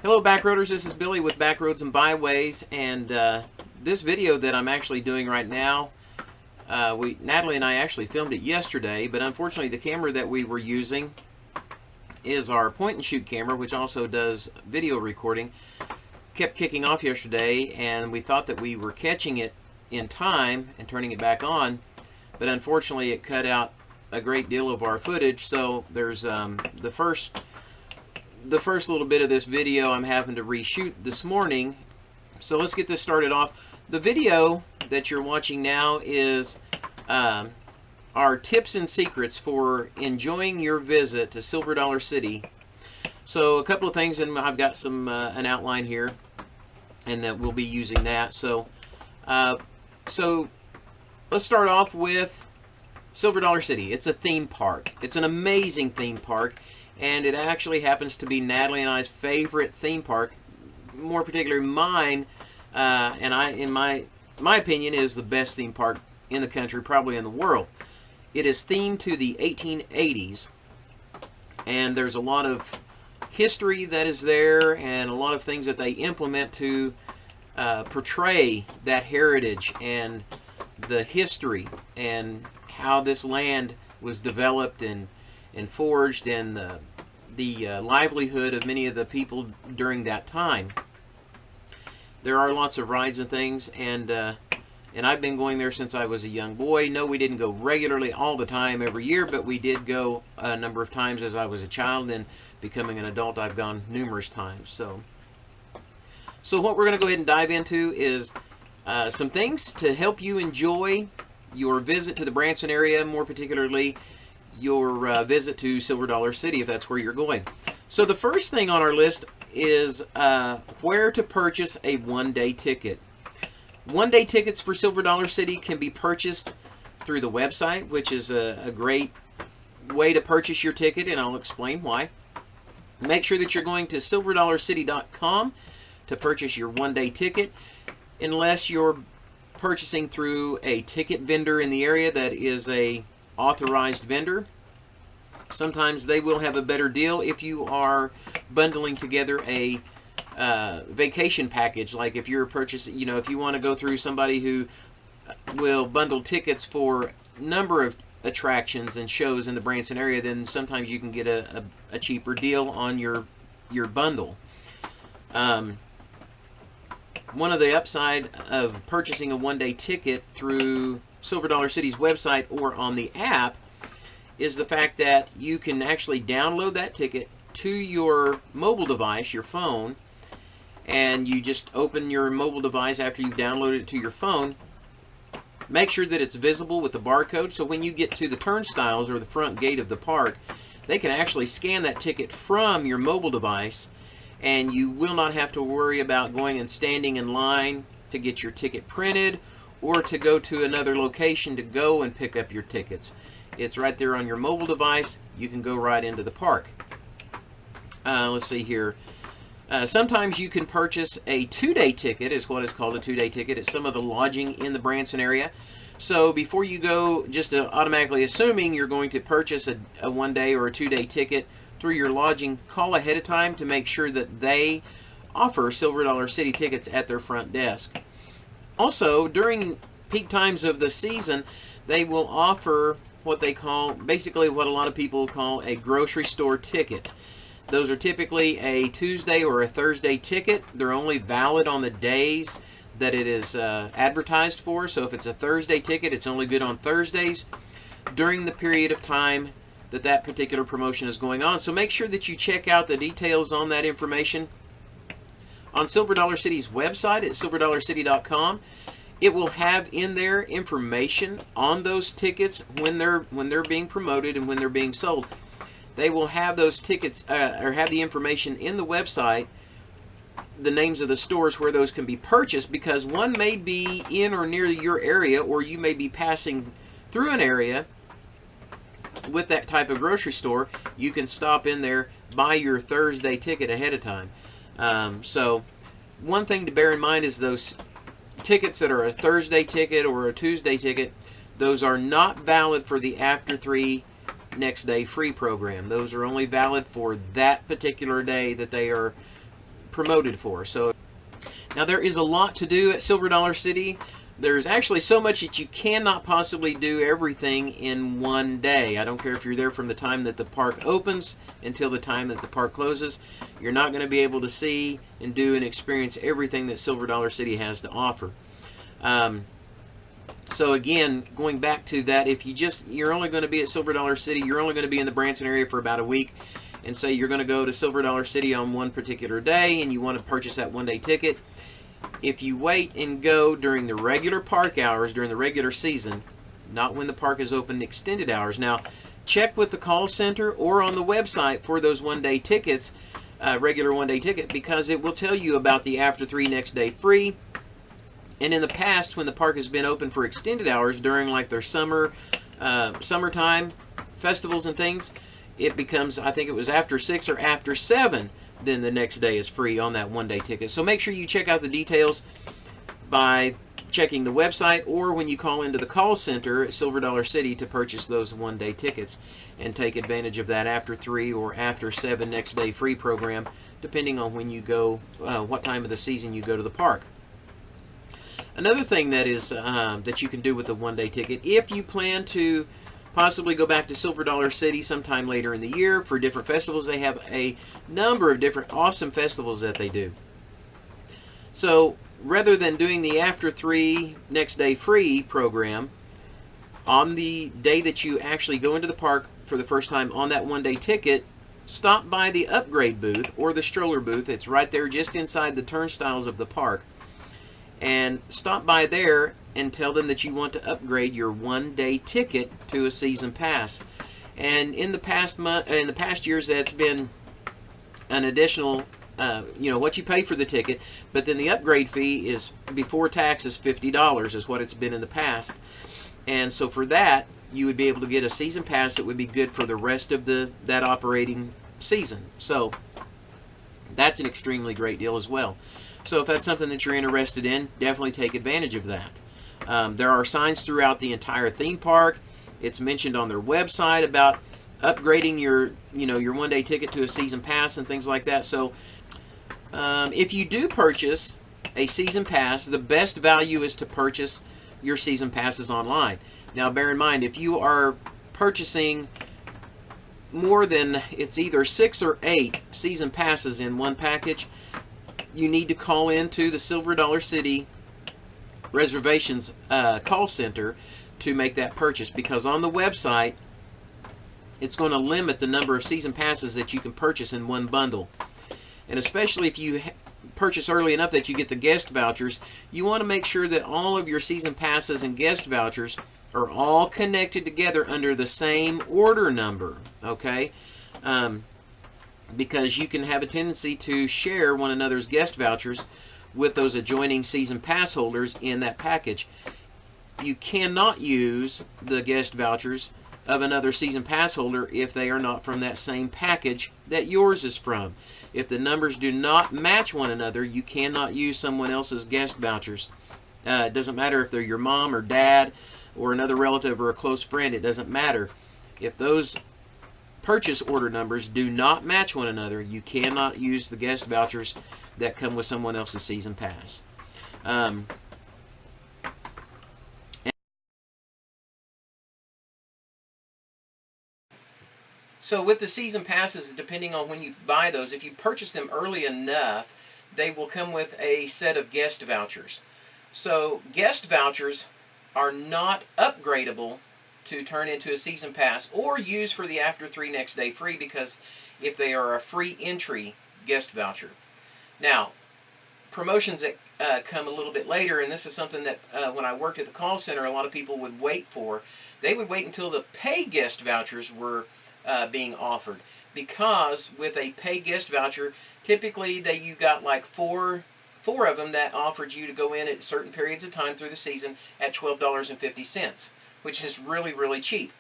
Hello Backroaders, this is Billy with Backroads and Byways, and this video that I'm actually doing right now, Natalie and I actually filmed it yesterday, but unfortunately the camera that we were using is our point and shoot camera, which also does video recording. Kept kicking off yesterday, and we thought that we were catching it in time and turning it back on, but unfortunately it cut out a great deal of our footage. So there's the first little bit of this video I'm having to reshoot this morning. So let's get this started off. The video that you're watching now is our tips and secrets for enjoying your visit to SilverDollarCity. So a couple of things, and I've got some an outline here, and that we'll be using that. So let's start off with SilverDollarCity. It's a theme park. It's an amazing theme park, and it actually happens to be Natalie and I's favorite theme park. More particularly mine, in my opinion, is the best theme park in the country, probably in the world. It is themed to the 1880s, and there's a lot of history that is there, and a lot of things that they implement to portray that heritage and the history and how this land was developed and forged, and the livelihood of many of the people during that time. There are lots of rides and things, and I've been going there since I was a young boy. No, we didn't go regularly all the time every year, but we did go a number of times as I was a child. And becoming an adult, I've gone numerous times. So what we're going to go ahead and dive into is some things to help you enjoy your visit to the Branson area, more particularly your visit to SilverDollarCity, if that's where you're going. So the first thing on our list is where to purchase a one-day ticket. One-day tickets for SilverDollarCity can be purchased through the website, which is a great way to purchase your ticket, and I'll explain why. Make sure that you're going to SilverDollarCity.com to purchase your one-day ticket, unless you're purchasing through a ticket vendor in the area that is a authorized vendor. Sometimes they will have a better deal if you are bundling together a vacation package. Like if you're purchasing, if you want to go through somebody who will bundle tickets for a number of attractions and shows in the Branson area, then sometimes you can get a cheaper deal on your bundle. One of the upside of purchasing a one-day ticket through SilverDollarCity's website or on the app is the fact that you can actually download that ticket to your mobile device, your phone, and you just open your mobile device after you've downloaded it to your phone. Make sure that it's visible with the barcode, so when you get to the turnstiles or the front gate of the park, they can actually scan that ticket from your mobile device, and you will not have to worry about going and standing in line to get your ticket printed or to go to another location to go and pick up your tickets. It's right there on your mobile device. You can go right into the park. Let's see here. Sometimes you can purchase a two-day ticket, is what is called a two-day ticket, at some of the lodging in the Branson area. So before you go, just automatically assuming you're going to purchase a one-day or a two-day ticket through your lodging, call ahead of time to make sure that they offer SilverDollarCity tickets at their front desk. Also, during peak times of the season, they will offer what they call, basically what a lot of people call a grocery store ticket. Those are typically a Tuesday or a Thursday ticket. They're only valid on the days that it is advertised for. So if it's a Thursday ticket, it's only good on Thursdays during the period of time that that particular promotion is going on. So make sure that you check out the details on that information on SilverDollarCity's website at SilverDollarCity.com. It will have in there information on those tickets when they're being promoted and when they're being sold. They will have those tickets or have the information in the website, the names of the stores where those can be purchased, because one may be in or near your area, or you may be passing through an area with that type of grocery store. You can stop in there, buy your Thursday ticket ahead of time. So one thing to bear in mind is those tickets that are a Thursday ticket or a Tuesday ticket, those are not valid for the after 3 next day free program. Those are only valid for that particular day that they are promoted for. So now there is a lot to do at Silver Dollar City. There's actually so much that you cannot possibly do everything in one day. I don't care if you're there from the time that the park opens until the time that the park closes. You're not going to be able to see and do and experience everything that Silver Dollar City has to offer. So again, going back to that, if you're only going to be at Silver Dollar City, you're only going to be in the Branson area for about a week, and say you're going to go to Silver Dollar City on one particular day and you want to purchase that one-day ticket. If you wait and go during the regular park hours, during the regular season, not when the park is open, extended hours. Now, check with the call center or on the website for those one-day tickets, regular one-day ticket, because it will tell you about the after 3 next day free. And in the past, when the park has been open for extended hours during like their summertime festivals and things, it becomes, I think it was after 6 or after 7, then the next day is free on that one-day ticket. So make sure you check out the details by checking the website or when you call into the call center at Silver Dollar City to purchase those one-day tickets and take advantage of that after 3 or after 7 next day free program, depending on when you go, what time of the season you go to the park. Another thing that is that you can do with the one-day ticket, if you plan to possibly go back to Silver Dollar City sometime later in the year for different festivals, they have a number of different awesome festivals that they do. So rather than doing the after 3 next day free program, on the day that you actually go into the park for the first time on that one-day ticket, stop by the upgrade booth or the stroller booth. It's right there just inside the turnstiles of the park. And stop by there and tell them that you want to upgrade your one-day ticket to a season pass. And in the past years, that's been an additional, what you pay for the ticket. But then the upgrade fee is before taxes $50 is what it's been in the past. And so for that, you would be able to get a season pass that would be good for the rest of that operating season. So that's an extremely great deal as well. So if that's something that you're interested in, definitely take advantage of that. There are signs throughout the entire theme park. It's mentioned on their website about upgrading your one-day ticket to a season pass and things like that. So if you do purchase a season pass, the best value is to purchase your season passes online. Now bear in mind, if you are purchasing more than, it's either 6 or 8 season passes in one package, you need to call into the Silver Dollar City reservations call center to make that purchase, because on the website it's going to limit the number of season passes that you can purchase in one bundle. And especially if you purchase early enough that you get the guest vouchers, you want to make sure that all of your season passes and guest vouchers are all connected together under the same order number, okay? Because you can have a tendency to share one another's guest vouchers with those adjoining season pass holders in that package. You cannot use the guest vouchers of another season pass holder if they are not from that same package that yours is from. If the numbers do not match one another, you cannot use someone else's guest vouchers. It doesn't matter if they're your mom or dad or another relative or a close friend. It doesn't matter. If those purchase order numbers do not match one another, you cannot use the guest vouchers that come with someone else's season pass. So with the season passes, depending on when you buy those, if you purchase them early enough, they will come with a set of guest vouchers. So guest vouchers are not upgradable to turn into a season pass or use for the after 3 next day free, because if they are a free entry guest voucher. Now, promotions that come a little bit later, and this is something that when I worked at the call center, a lot of people would wait for. They would wait until the pay guest vouchers were being offered, because with a pay guest voucher, typically you got like four of them that offered you to go in at certain periods of time through the season at $12.50, which is really, really cheap.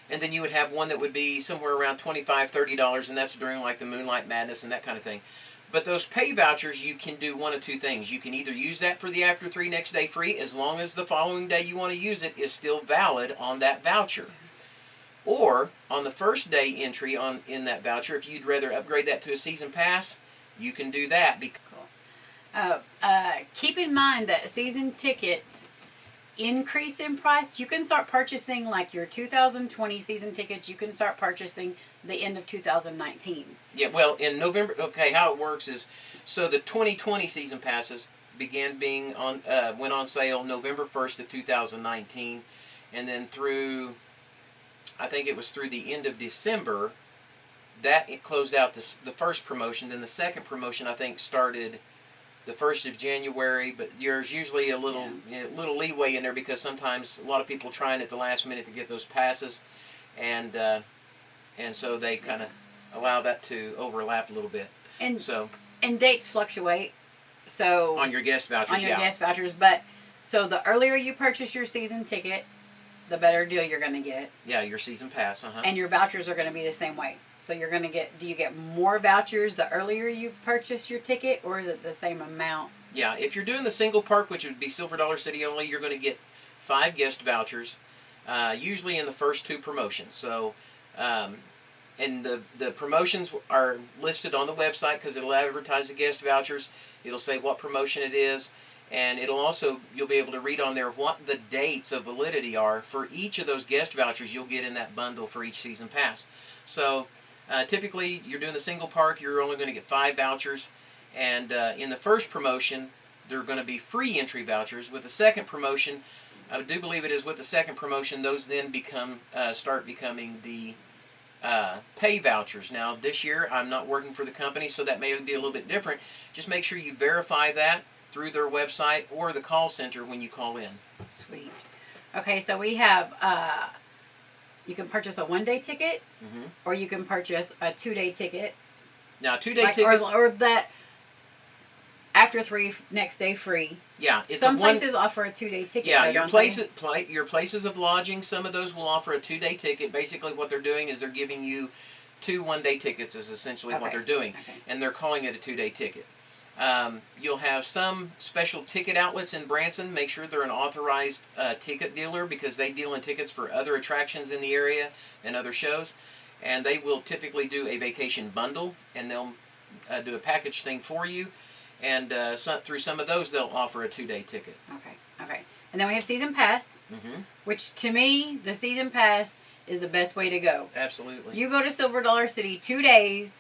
And then you would have one that would be somewhere around $25, $30, and that's during like the Moonlight Madness and that kind of thing. But those pay vouchers, you can do one of two things. You can either use that for the after 3 next day free, as long as the following day you want to use it is still valid on that voucher. Or on the first day entry in that voucher, if you'd rather upgrade that to a season pass, you can do that. Cool. Keep in mind that season tickets increase in price. You can start purchasing like your 2020 season tickets. You can start purchasing the end of 2019. Yeah, well, in November, okay, how it works is, so the 2020 season passes began being went on sale November 1st of 2019, and then through, I think it was through the end of December, that it closed out the first promotion. Then the second promotion, I think, started the 1st of January, but there's usually a little little leeway in there because sometimes a lot of people trying at the last minute to get those passes, and so they kind of allow that to overlap a little bit. And dates fluctuate. So on your guest vouchers, guest vouchers, but so the earlier you purchase your season ticket, the better deal you're going to get. Yeah, your season pass, And your vouchers are going to be the same way. So you're going to get, do you get more vouchers the earlier you purchase your ticket, or is it the same amount? Yeah, if you're doing the single park, which would be SilverDollarCity only, you're going to get 5 guest vouchers, usually in the first 2 promotions. So, and the promotions are listed on the website because it'll advertise the guest vouchers. It'll say what promotion it is, and it'll also, you'll be able to read on there what the dates of validity are for each of those guest vouchers you'll get in that bundle for each season pass. So, typically, you're doing the single park, you're only going to get 5 vouchers, and in the first promotion, they're going to be free entry vouchers. With the second promotion, I do believe it is with the second promotion, those then start becoming the pay vouchers. Now, this year, I'm not working for the company, so that may be a little bit different. Just make sure you verify that through their website or the call center when you call in. Sweet. Okay, so we have... you can purchase a 1-day ticket, or you can purchase a 2-day ticket. Now, 2-day tickets, or that after 3, next day free. Yeah, some places offer a 2-day ticket. Yeah, your places of lodging, some of those will offer a 2-day ticket. Basically, what they're doing is they're giving you 2 1-day tickets. Is essentially what they're doing, and they're calling it a 2-day ticket. You'll have some special ticket outlets in Branson. Make sure they're an authorized ticket dealer because they deal in tickets for other attractions in the area and other shows. And they will typically do a vacation bundle, and they'll do a package thing for you. And through some of those, they'll offer a 2-day ticket. Okay. And then we have season pass, which to me, the season pass is the best way to go. Absolutely. You go to SilverDollarCity 2 days,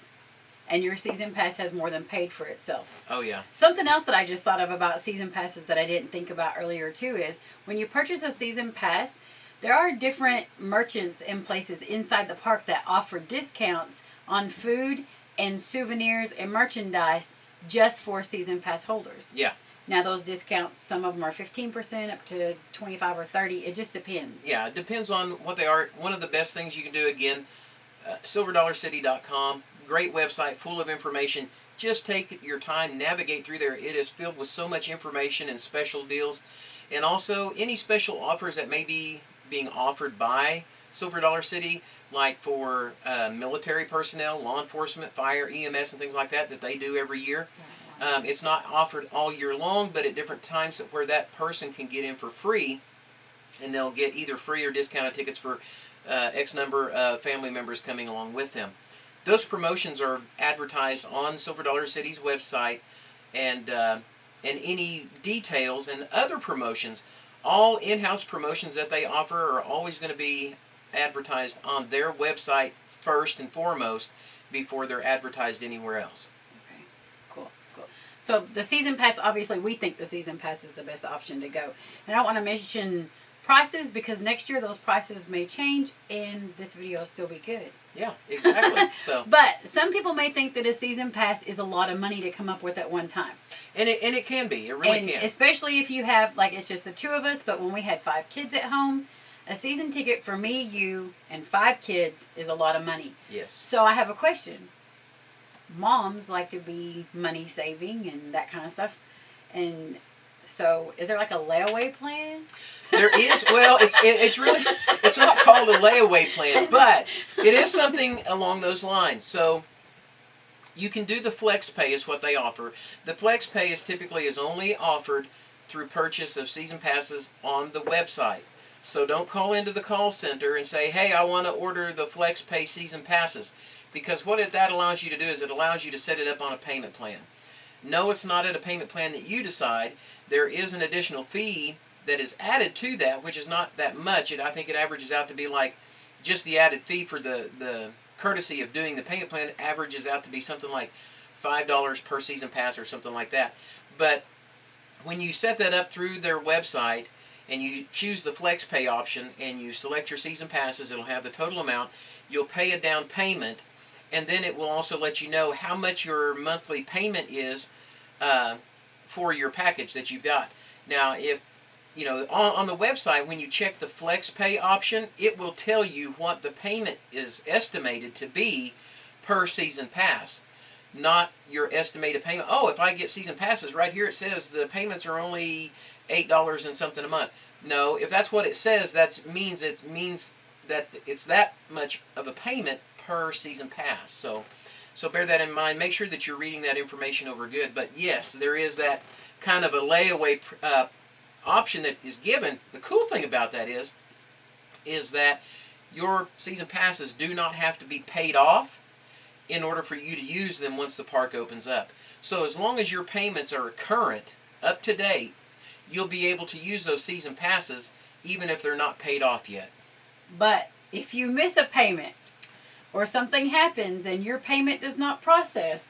and your season pass has more than paid for itself. Oh, yeah. Something else that I just thought of about season passes that I didn't think about earlier, too, is when you purchase a season pass, there are different merchants and places inside the park that offer discounts on food and souvenirs and merchandise just for season pass holders. Yeah. Now, those discounts, some of them are 15% up to 25 or 30. It just depends. Yeah, it depends on what they are. One of the best things you can do, again, SilverDollarCity.com. Great website, full of information. Just take your time, navigate through there. It is filled with so much information and special deals. And also, any special offers that may be being offered by SilverDollarCity, like for military personnel, law enforcement, fire, EMS, and things like that they do every year. It's not offered all year long, but at different times where that person can get in for free, and they'll get either free or discounted tickets for X number of family members coming along with them. Those promotions are advertised on SilverDollarCity's website, and any details and other promotions, all in-house promotions that they offer are always going to be advertised on their website first and foremost before they're advertised anywhere else. Okay, cool. So the season pass, obviously we think the season pass is the best option to go. And I don't want to mention prices because next year those prices may change and this video will still be good. Yeah, exactly. So, but some people may think that a season pass is a lot of money to come up with at one time. And it can be. It really can. Especially if you have, like, it's just the 2 of us, but when we had 5 kids at home, a season ticket for me, you, and 5 kids is a lot of money. Yes. So I have a question. Moms like to be money saving and that kind of stuff. And so is there like a layaway plan? There is. Well, it's not called a layaway plan, but it is something along those lines. So you can do the flex pay is what they offer. The flex pay is typically only offered through purchase of season passes on the website. So don't call into the call center and say, hey, I want to order the flex pay season passes. because that allows you to do is it allows you to set it up on a payment plan. No, it's not at a payment plan that you decide. There is an additional fee that is added to that, which is not that much. I think it averages out to be like just the added fee for the courtesy of doing the payment plan averages out to be something like $5 per season pass or something like that. But when you set that up through their website and you choose the flex pay option and you select your season passes, it'll have the total amount. You'll pay a down payment, and then it will also let you know how much your monthly payment is for your package that you've got. Now, if you know, on the website, when you check the flex pay option, it will tell you what the payment is estimated to be per season pass, not your estimated payment. Oh, if I get season passes, right here it says the payments are only $8 and something a month. No, if that's what it says, that means that it's that much of a payment per season pass. So bear that in mind. Make sure that you're reading that information over good. But yes, there is that kind of a layaway option that is given. The cool thing about that is that your season passes do not have to be paid off in order for you to use them once the park opens up. So as long as your payments are current, up to date, you'll be able to use those season passes even if they're not paid off yet. But if you miss a payment or something happens and your payment does not process,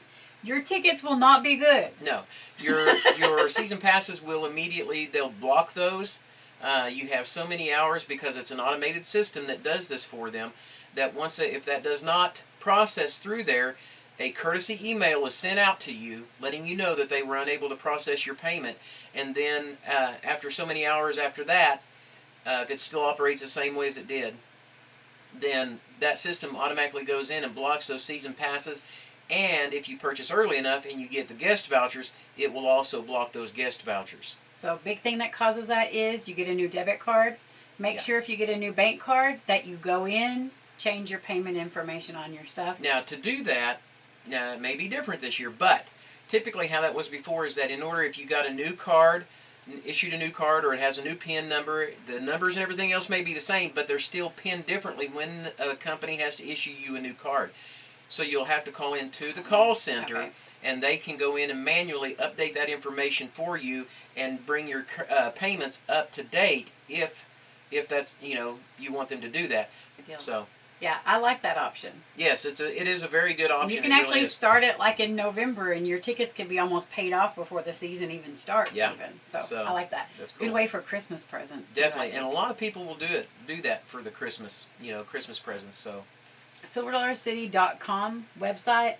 your tickets will not be good. No. Your season passes will immediately, they'll block those. You have so many hours because it's an automated system that does this for them, that if that does not process through there, a courtesy email is sent out to you letting you know that they were unable to process your payment. And then after so many hours after that, if it still operates the same way as it did, then that system automatically goes in and blocks those season passes. And if you purchase early enough and you get the guest vouchers, it will also block those guest vouchers. So a big thing that causes that is you get a new debit card. Make sure if you get a new bank card that you go in, change your payment information on your stuff. Now, to do that, it may be different this year, but typically how that was before is that in order, if you got a new card, issued a new card, or it has a new PIN number, the numbers and everything else may be the same, but they're still pinned differently when a company has to issue you a new card. So you'll have to call into the call center, and they can go in and manually update that information for you and bring your payments up to date if that's, you want them to do that. So yeah, I like that option. Yes, it is a very good option. And you can actually start it like in November, and your tickets can be almost paid off before the season even starts. Yeah. So I like that. That's cool. Good way for Christmas presents. Definitely, and a lot of people will do that for the Christmas, Christmas presents. So SilverDollarCity.com website,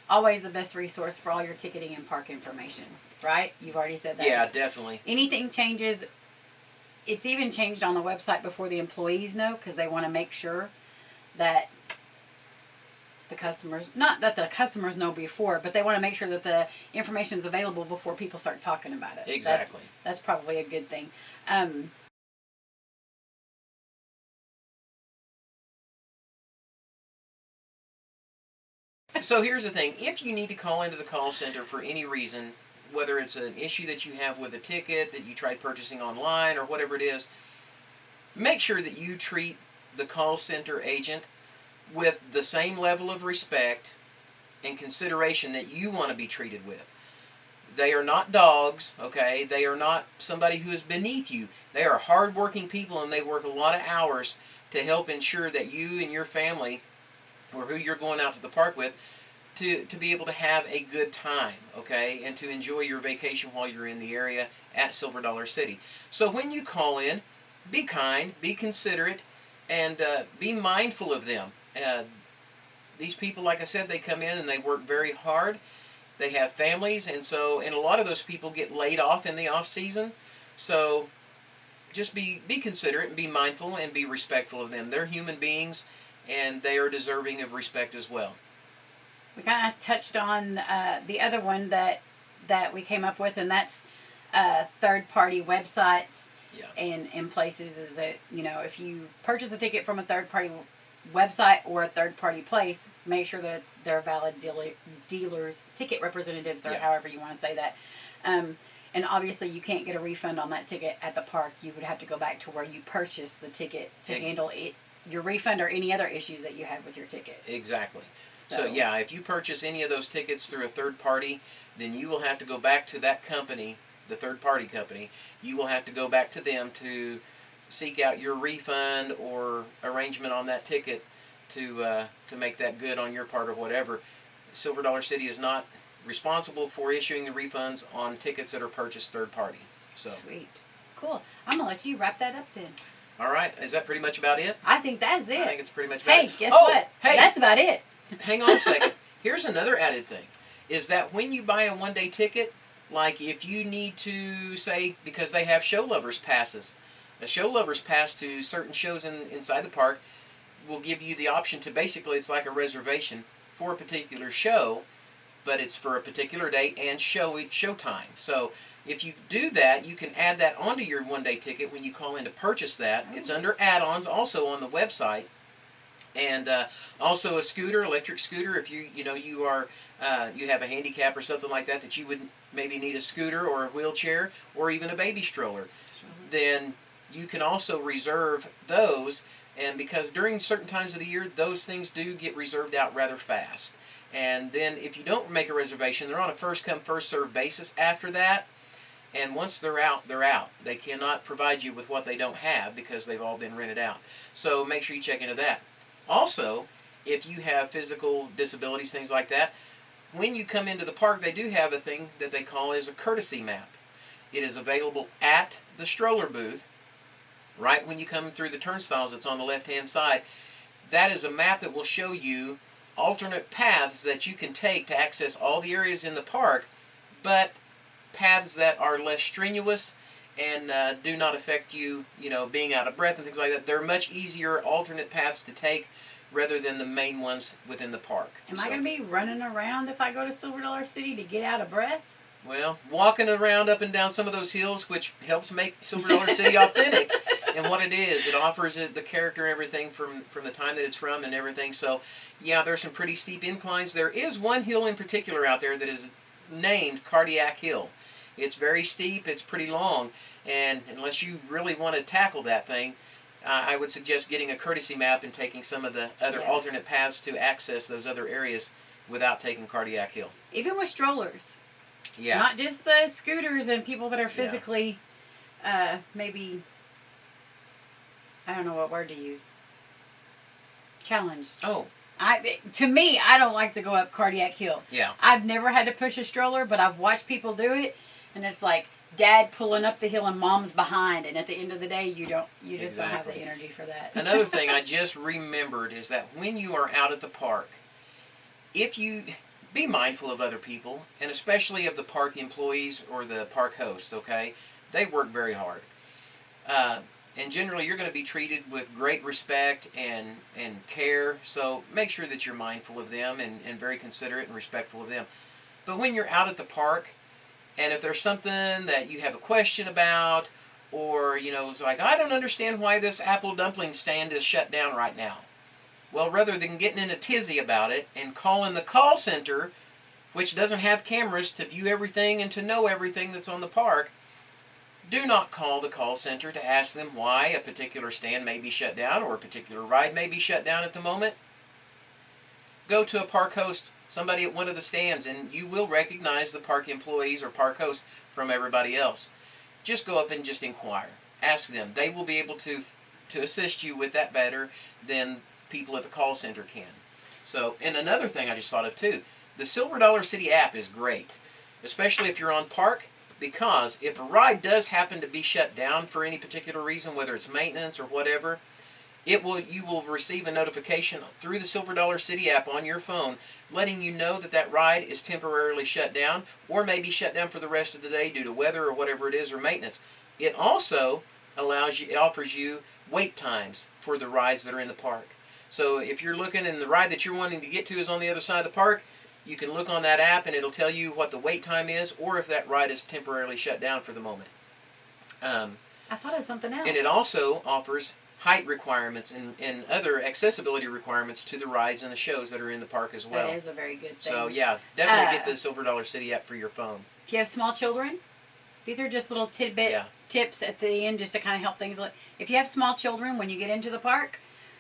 always the best resource for all your ticketing and park information. Right? You've already said that. Yeah, definitely. Anything changes. It's even changed on the website before the employees know, because they want to make sure that the customers, not that the customers know before, but they want to make sure that the information is available before people start talking about it. Exactly. That's probably a good thing. So here's the thing. If you need to call into the call center for any reason, whether it's an issue that you have with a ticket that you tried purchasing online or whatever it is, make sure that you treat the call center agent with the same level of respect and consideration that you want to be treated with. They are not dogs, okay? They are not somebody who is beneath you. They are hardworking people, and they work a lot of hours to help ensure that you and your family, or who you're going out to the park with, to be able to have a good time, okay? And to enjoy your vacation while you're in the area at SilverDollarCity. So when you call in, be kind, be considerate, and be mindful of them. These people, like I said, they come in and they work very hard. They have families, and a lot of those people get laid off in the off season. So just be considerate and be mindful and be respectful of them. They're human beings, and they are deserving of respect as well. We kind of touched on the other one that we came up with, and that's third-party websites. Yeah. And in places is that, if you purchase a ticket from a third-party website or a third-party place, make sure that they're valid dealers, ticket representatives, or however you want to say that. And obviously you can't get a refund on that ticket at the park. You would have to go back to where you purchased the ticket to handle it, your refund or any other issues that you had with your ticket. Exactly. So yeah, if you purchase any of those tickets through a third party, then you will have to go back to that company, the third party company. You will have to go back to them to seek out your refund or arrangement on that ticket to make that good on your part or whatever. Silver Dollar City is not responsible for issuing the refunds on tickets that are purchased third party. So sweet, cool. I'm gonna let you wrap that up then. All right, is that pretty much about it? I think that's it. I think it's pretty much about it. Hey, guess what? Hey, that's about it. Hang on a second. Here's another added thing, is that when you buy a one-day ticket, like if you need to, say, because they have show lovers passes, a show lovers pass to certain shows inside the park will give you the option to, basically it's like a reservation for a particular show, but it's for a particular day and showtime. So if you do that, you can add that onto your one-day ticket when you call in to purchase that. It's under add-ons also on the website. And also a scooter, electric scooter, if you have a handicap or something like that you would maybe need a scooter or a wheelchair or even a baby stroller, then you can also reserve those. And because during certain times of the year, those things do get reserved out rather fast. And then if you don't make a reservation, they're on a first come, first served basis after that. And once they're out, they're out. They cannot provide you with what they don't have because they've all been rented out. So make sure you check into that. Also, if you have physical disabilities, things like that, when you come into the park, they do have a thing that they call as a courtesy map. It is available at the stroller booth. Right when you come through the turnstiles, it's on the left-hand side. That is a map that will show you alternate paths that you can take to access all the areas in the park, but paths that are less strenuous and do not affect you, being out of breath and things like that. They're much easier alternate paths to take rather than the main ones within the park. Am I going to be running around if I go to Silver Dollar City to get out of breath? Well, walking around up and down some of those hills, which helps make Silver Dollar City authentic and what it is. It offers it the character and everything from the time that it's from and everything. So, yeah, there's some pretty steep inclines. There is one hill in particular out there that is named Cardiac Hill. It's very steep. It's pretty long. And unless you really want to tackle that thing, I would suggest getting a courtesy map and taking some of the other alternate paths to access those other areas without taking Cardiac Hill. Even with strollers. Yeah. Not just the scooters and people that are physically, maybe, I don't know what word to use, challenged. Oh. To me, I don't like to go up Cardiac Hill. Yeah. I've never had to push a stroller, but I've watched people do it, and it's like Dad pulling up the hill and Mom's behind, and at the end of the day, you just don't have the energy for that. Another thing I just remembered is that when you are out at the park, if you be mindful of other people, and especially of the park employees or the park hosts, okay? They work very hard. And generally, you're going to be treated with great respect and care, so make sure that you're mindful of them and very considerate and respectful of them. But when you're out at the park, and if there's something that you have a question about, or, it's like, I don't understand why this apple dumpling stand is shut down right now. Well, rather than getting in a tizzy about it and calling the call center, which doesn't have cameras to view everything and to know everything that's on the park, do not call the call center to ask them why a particular stand may be shut down or a particular ride may be shut down at the moment. Go to a park host, somebody at one of the stands, and you will recognize the park employees or park hosts from everybody else. Just go up and just inquire. Ask them. They will be able to assist you with that better than people at the call center can. So, and another thing I just thought of too, the Silver Dollar City app is great, especially if you're on park, because if a ride does happen to be shut down for any particular reason, whether it's maintenance or whatever, you will receive a notification through the Silver Dollar City app on your phone letting you know that that ride is temporarily shut down or may be shut down for the rest of the day due to weather or whatever it is or maintenance. It also offers you wait times for the rides that are in the park. So if you're looking and the ride that you're wanting to get to is on the other side of the park, you can look on that app and it'll tell you what the wait time is or if that ride is temporarily shut down for the moment. I thought it was something else. And it also offers height requirements and other accessibility requirements to the rides and the shows that are in the park as well. That is a very good thing. So yeah, definitely get the Silver Dollar City app for your phone. If you have small children, these are just little tidbit tips at the end just to kind of help things. If you have small children, when you get into the park,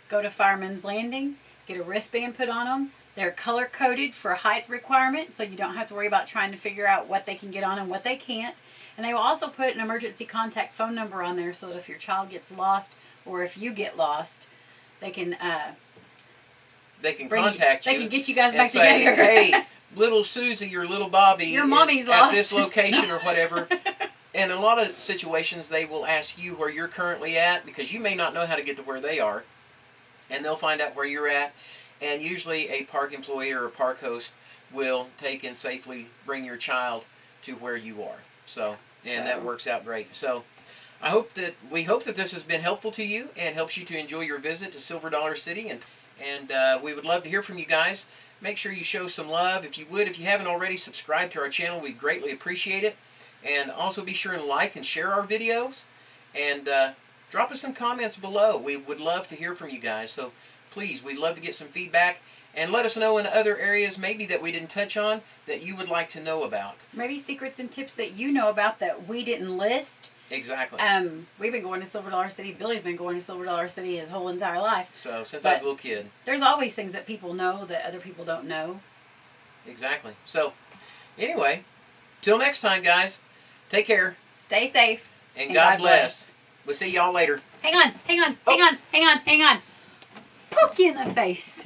go to Fireman's Landing, get a wristband put on them, They're color coded for height requirements, so you don't have to worry about trying to figure out what they can get on and what they can't. And they will also put an emergency contact phone number on there so that if your child gets lost or if you get lost, they can contact you. They can get you guys and back say, together. Hey, little Susie or little Bobby Your mommy's is lost at this location or whatever. And in a lot of situations, they will ask you where you're currently at because you may not know how to get to where they are. And they'll find out where you're at. And usually a park employee or a park host will take and safely bring your child to where you are. So that works out great. So we hope that this has been helpful to you and helps you to enjoy your visit to SilverDollarCity. And we would love to hear from you guys. Make sure you show some love. If you haven't already, subscribe to our channel. We'd greatly appreciate it. And also be sure and like and share our videos. And drop us some comments below. We would love to hear from you guys. So please, we'd love to get some feedback. And let us know in other areas maybe that we didn't touch on that you would like to know about. Maybe secrets and tips that you know about that we didn't list. Exactly. We've been going to SilverDollarCity. Billy's been going to SilverDollarCity his whole entire life. So since I was a little kid. There's always things that people know that other people don't know. Exactly. So anyway, till next time, guys. Take care. Stay safe. And God bless. We'll see y'all later. Hang on. Poke you in the face.